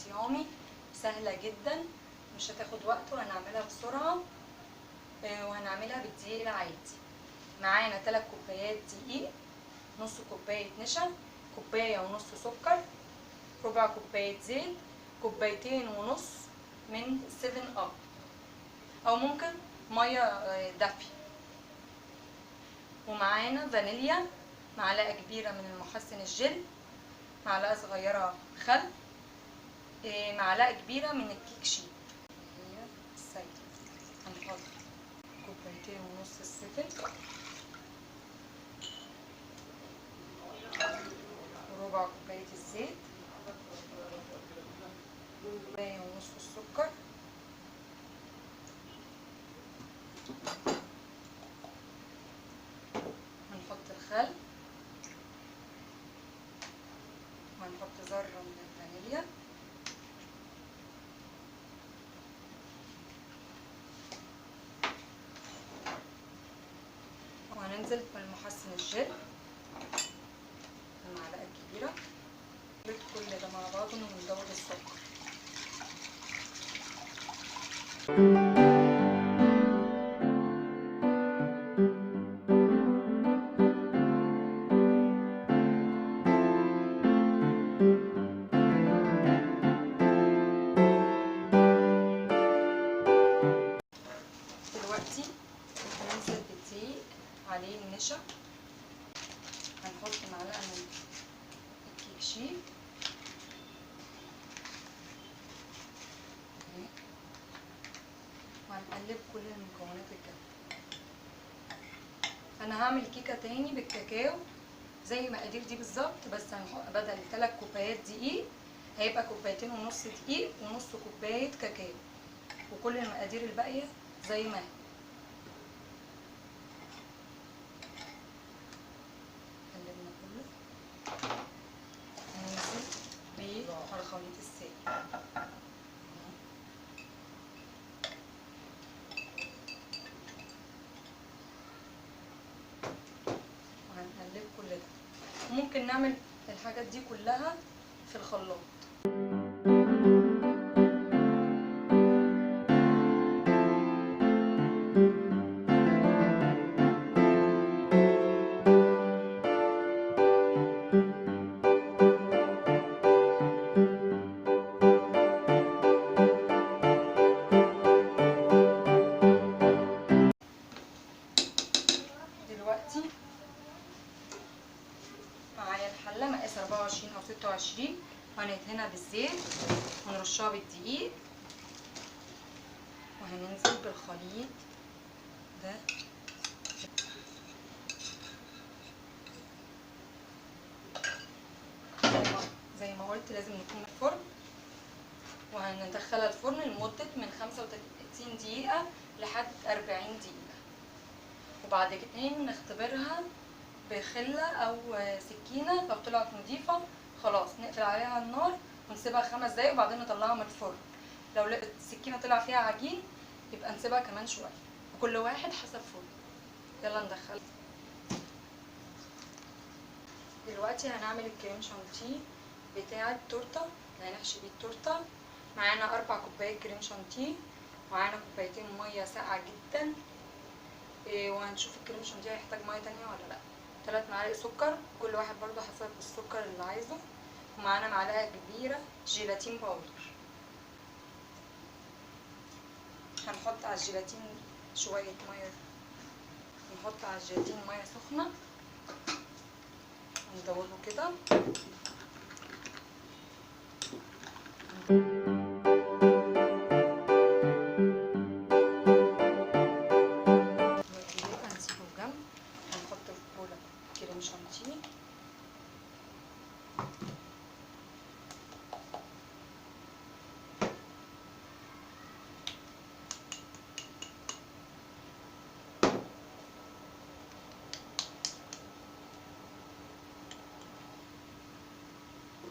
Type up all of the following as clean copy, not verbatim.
صيامي سهله جدا، مش هتاخد وقت وهنعملها بسرعه. وهنعملها بالدقيق العادي. معانا 3 كوبايات دقيق، نص كوبايه نشا، كوبايه ونص سكر، ربع كوبايه زيت، كوبايتين ونص من 7 اب او ممكن ميه دافيه. ومعانا فانيليا، معلقه كبيره من المحسن الجل، معلقه صغيره خل، معلقه كبيره من الكيك شيب هي السايده. هنحط كوبايتين ونص السفن، وربع كوبايه الزيت، كوبايه ونص السكر، هنحط الخل، وهنحط ذره من الفانيليا، وهننزل بالمحسن الجل المعلقه الكبيره. نخلط كل ده مع بعضه ونزود السكر. دلوقتي هننزل بالدقيق عليه النشا، هنحط معلقه من الكيك شيب وهنقلب كل المكونات الجاهزه. انا هعمل كيكه تاني بالكاكاو زي مقادير دي بالظبط، بس هنحط بدل 3 كوبايات دقيق هيبقى كوبايتين ونص دقيق ونص كوبايه كاكاو، وكل المقادير الباقيه زي ما هي. قلبنا كله، هننزل بالخليط السائل. وهنقلب كل ده. ممكن نعمل الحاجات دي كلها في الخلاط. دلوقتي معايا الحله مقاس 24 او 26، وهندهنها بالزيت ونرشها بالدقيق، وهننزل بالخليط ده زي ما قلت. لازم نكون الفرن، وهندخلها الفرن لمده من 35 دقيقه لحد 40 دقيقه، وبعد كده نختبرها بخله او سكينه. لو طلعت نضيفه خلاص نقفل عليها النار ونسيبها 5 دقايق وبعدين نطلعها من الفرن. لو لقيت السكينه طلع فيها عجين يبقى نسيبها كمان شويه، وكل واحد حسب فرن. يلا ندخل. دلوقتي هنعمل الكريم شانتيه بتاع التورته اللي هنحشي بيه التورته. معانا 4 كوبايات كريم شانتيه، ومعانا كوبايتين ميه ساقعه جدا، وهنشوف الكريم شانتيه هيحتاج ميه تانية ولا لا. 3 معالق سكر، كل واحد برضو حسب السكر اللي عايزه، ومعانا معلقه كبيره جيلاتين باودر. هنحط على الجيلاتين شويه ميه، نحط على الجيلاتين ميه سخنه وندوبه كده. هنسيبه بجنب. هنحط في بوله كريم شانتيه،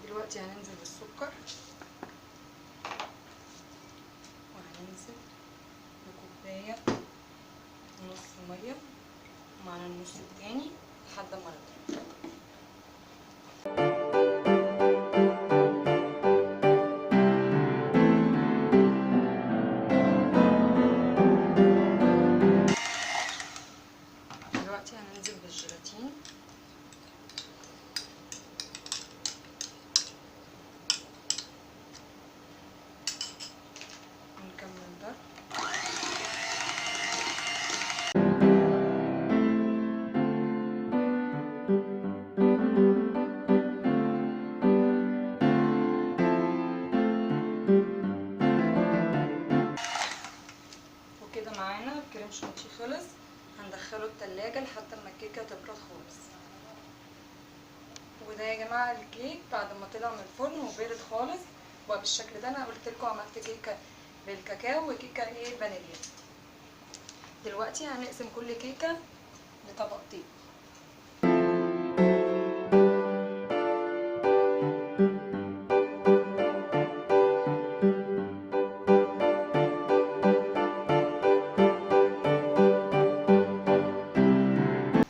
دلوقتي هننزل بالسكر، وهننزل بكوبايه ونص ميه، ومعنا النص التاني لحد ما نطلع. وادخله التلاجة لحد ما الكيكه تبرد خالص. وده يا جماعه الكيك بعد ما طلع من الفرن وبرد خالص بقى بالشكل ده. انا قلت لكم عملت كيكه بالكاكاو وكيكه فانيليا. دلوقتي هنقسم كل كيكه لطبقتين.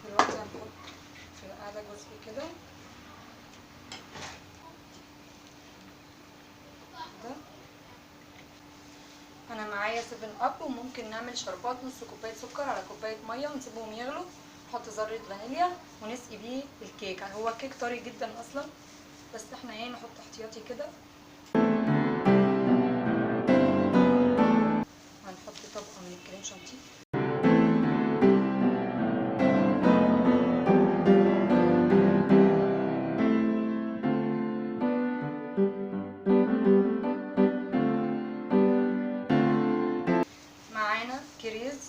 دلوقتي هنحط في اعلى جزء كده ده. انا معايا 7 اب، وممكن نعمل شربات نص كوبايه سكر على كوبايه ميه ونسيبهم يغلوا، نحط ذره فانيليا ونسقي بيه الكيك. يعني هو الكيك طري جدا اصلا، بس احنا ايه نحط احتياطي كده. هنحط طبقه من الكريم شانتيه. معانا كريز،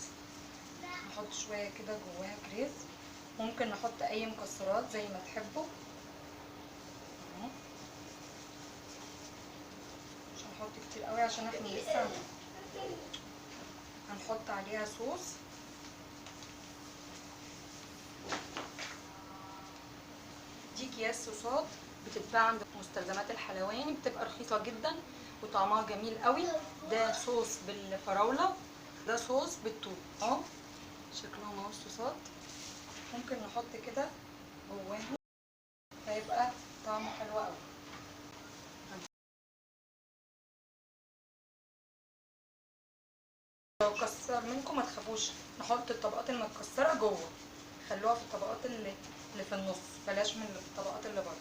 نحط شويه كده جواها كريز. ممكن نحط اي مكسرات زي ما تحبوا. مش هنحط كتير قوي عشان احنا لسه هنحط عليها صوص. دي اكياس صوصات بتتباع عند مستلزمات الحلواني، بتبقى رخيصه جدا وطعمها جميل قوي. ده صوص بالفراوله، ده صوص بالتوت اهو. شكلهم اهو الصوصات. ممكن نحط كده جواهم هيبقى طعمه حلو قوي. لو كسر منكم ما تخافوش، نحط الطبقات المتكسره جوه، خلوها في الطبقات اللي في النص، بلاش من الطبقات اللي بره.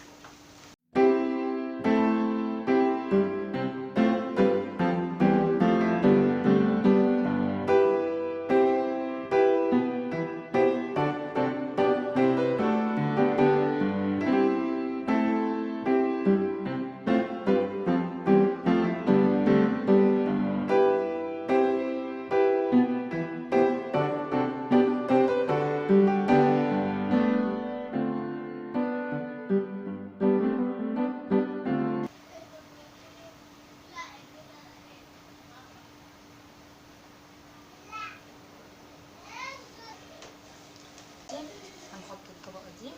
هنحط الطبقه دي،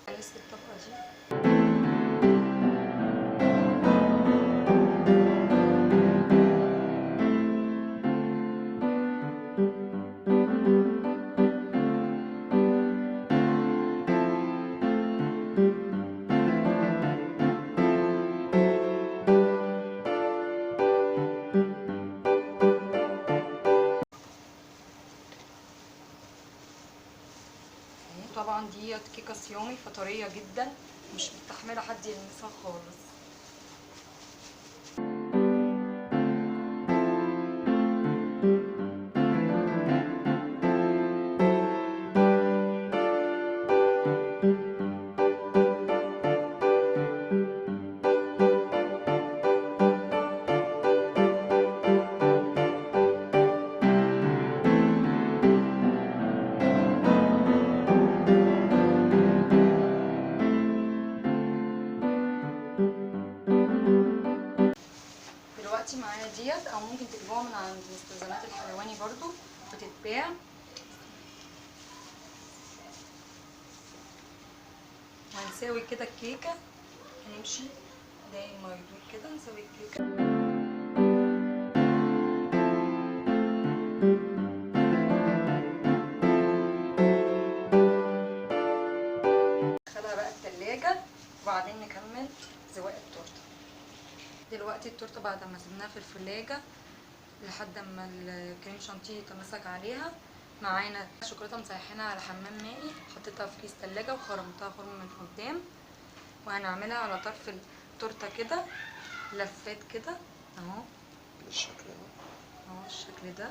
هنسقي الطبقه دي. طبعا دي كيكه صيامي فطريه جدا، مش مستحمله حد يلمسها خالص. دلوقتي معايا ديت، او ممكن تجيبوها من عند مستلزمات الحلواني برضو بتتباع. وهنساوي كده الكيكه، هنمشي دايما ما يدور كده نسوي الكيكه. ندخلها بقى التلاجة وبعدين نكمل سواق التورته. دلوقتي التورته بعد ما سيبناها في الفلاجة لحد ما الكريم شانتيه يتمسك عليها، معانا شوكولاته مسيحينها على حمام مائي، حطيتها في كيس تلاجة وخرمتها خرم من قدام. وهنعملها على طرف التورته كده لفات كده اهو بالشكل ده اهو الشكل ده.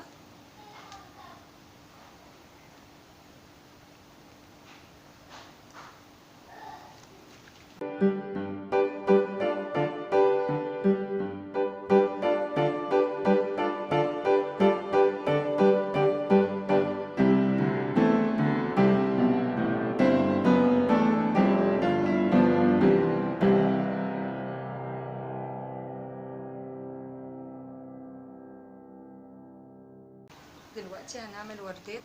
دلوقتي هنعمل وردات.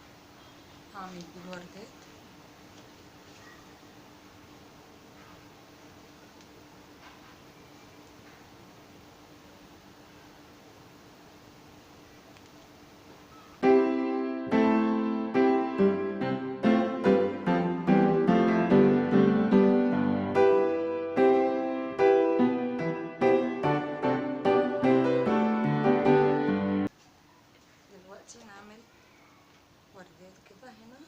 هعمل دي الوردات. دلوقتي نعمل وردات كده هنا.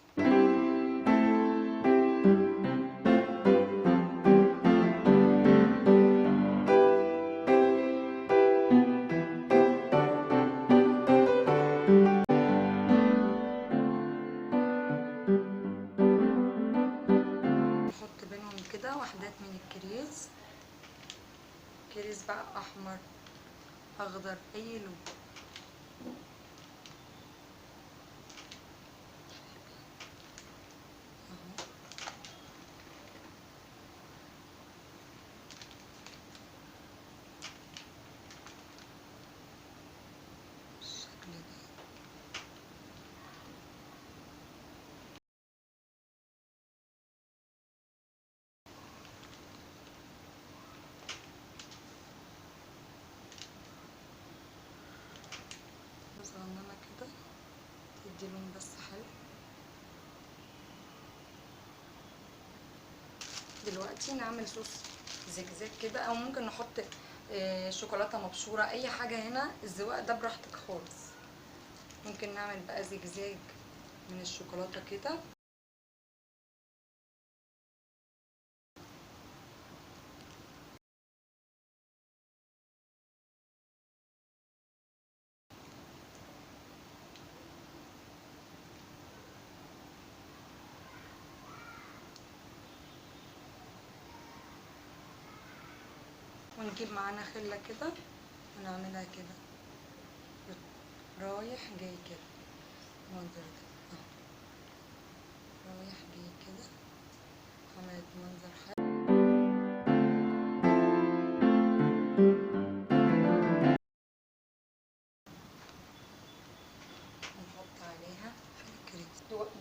نحط بينهم كده وحدات من الكريز. كريز بقى احمر، اخضر، اي لون. بالشكل ده. صغننه كده تدي لون بس حلو. دلوقتي نعمل صوص زجزاج كده، او ممكن نحط شوكولاته مبشوره، اي حاجه هنا. الذواق ده براحتك خالص. ممكن نعمل بقى زجزاج من الشوكولاته كده. ونجيب معانا خله كده ونعملها كده رايح جاي كده المنظر ده. رايح جاي كده، عملت منظر حلو. نحط عليها الكريم.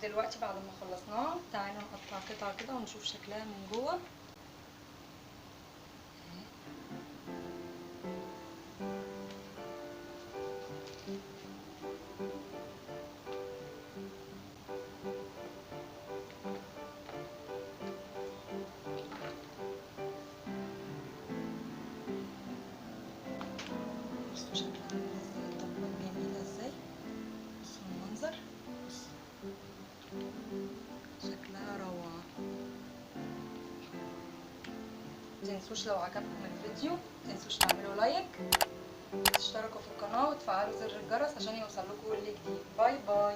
دلوقتي بعد ما خلصناه تعالوا نقطع قطع كده ونشوف شكلها من جوه. بصوا شكلها عامل ازاي، الطبقات جميله ازاي. بصوا المنظر، بصوا شكلها روعه. متنسوش لو عجبكم الفيديو متنسوش تعملوا لايك، تشتركوا في القناه وتفعلوا زر الجرس عشان يوصلكوا كل جديد. باي باي.